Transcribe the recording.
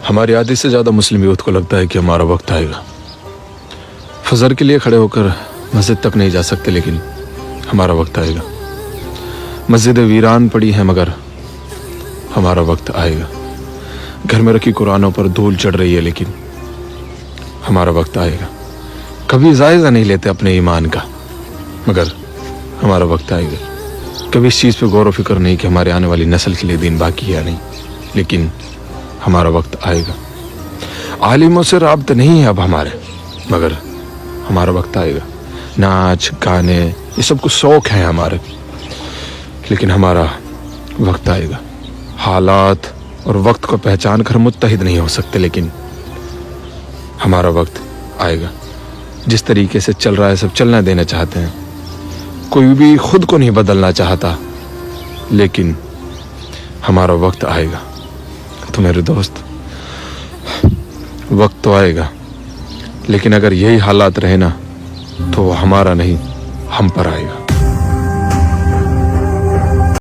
ہماری آدھی سے زیادہ مسلم یوتھ کو لگتا ہے کہ ہمارا وقت آئے گا. فجر کے لیے کھڑے ہو کر مسجد تک نہیں جا سکتے، لیکن ہمارا وقت آئے گا. مسجدیں ویران پڑی ہیں مگر ہمارا وقت آئے گا. گھر میں رکھی قرآنوں پر دھول چڑھ رہی ہے، لیکن ہمارا وقت آئے گا. کبھی جائزہ نہیں لیتے اپنے ایمان کا، مگر ہمارا وقت آئے گا. کبھی اس چیز پہ غور و فکر نہیں کہ ہمارے آنے والی نسل کے لیے دین باقی ہے یا نہیں، لیکن ہمارا وقت آئے گا. عالموں سے رابطہ نہیں ہے اب ہمارے، مگر ہمارا وقت آئے گا. ناچ گانے یہ سب کچھ شوق ہیں ہمارے، لیکن ہمارا وقت آئے گا. حالات اور وقت کو پہچان کر متحد نہیں ہو سکتے، لیکن ہمارا وقت آئے گا. جس طریقے سے چل رہا ہے سب چلنا دینا چاہتے ہیں. کوئی بھی خود کو نہیں بدلنا چاہتا، لیکن ہمارا وقت آئے گا. تو میرے دوست، وقت تو آئے گا، لیکن اگر یہی حالات رہے نا تو وہ ہمارا نہیں ہم پر آئے گا.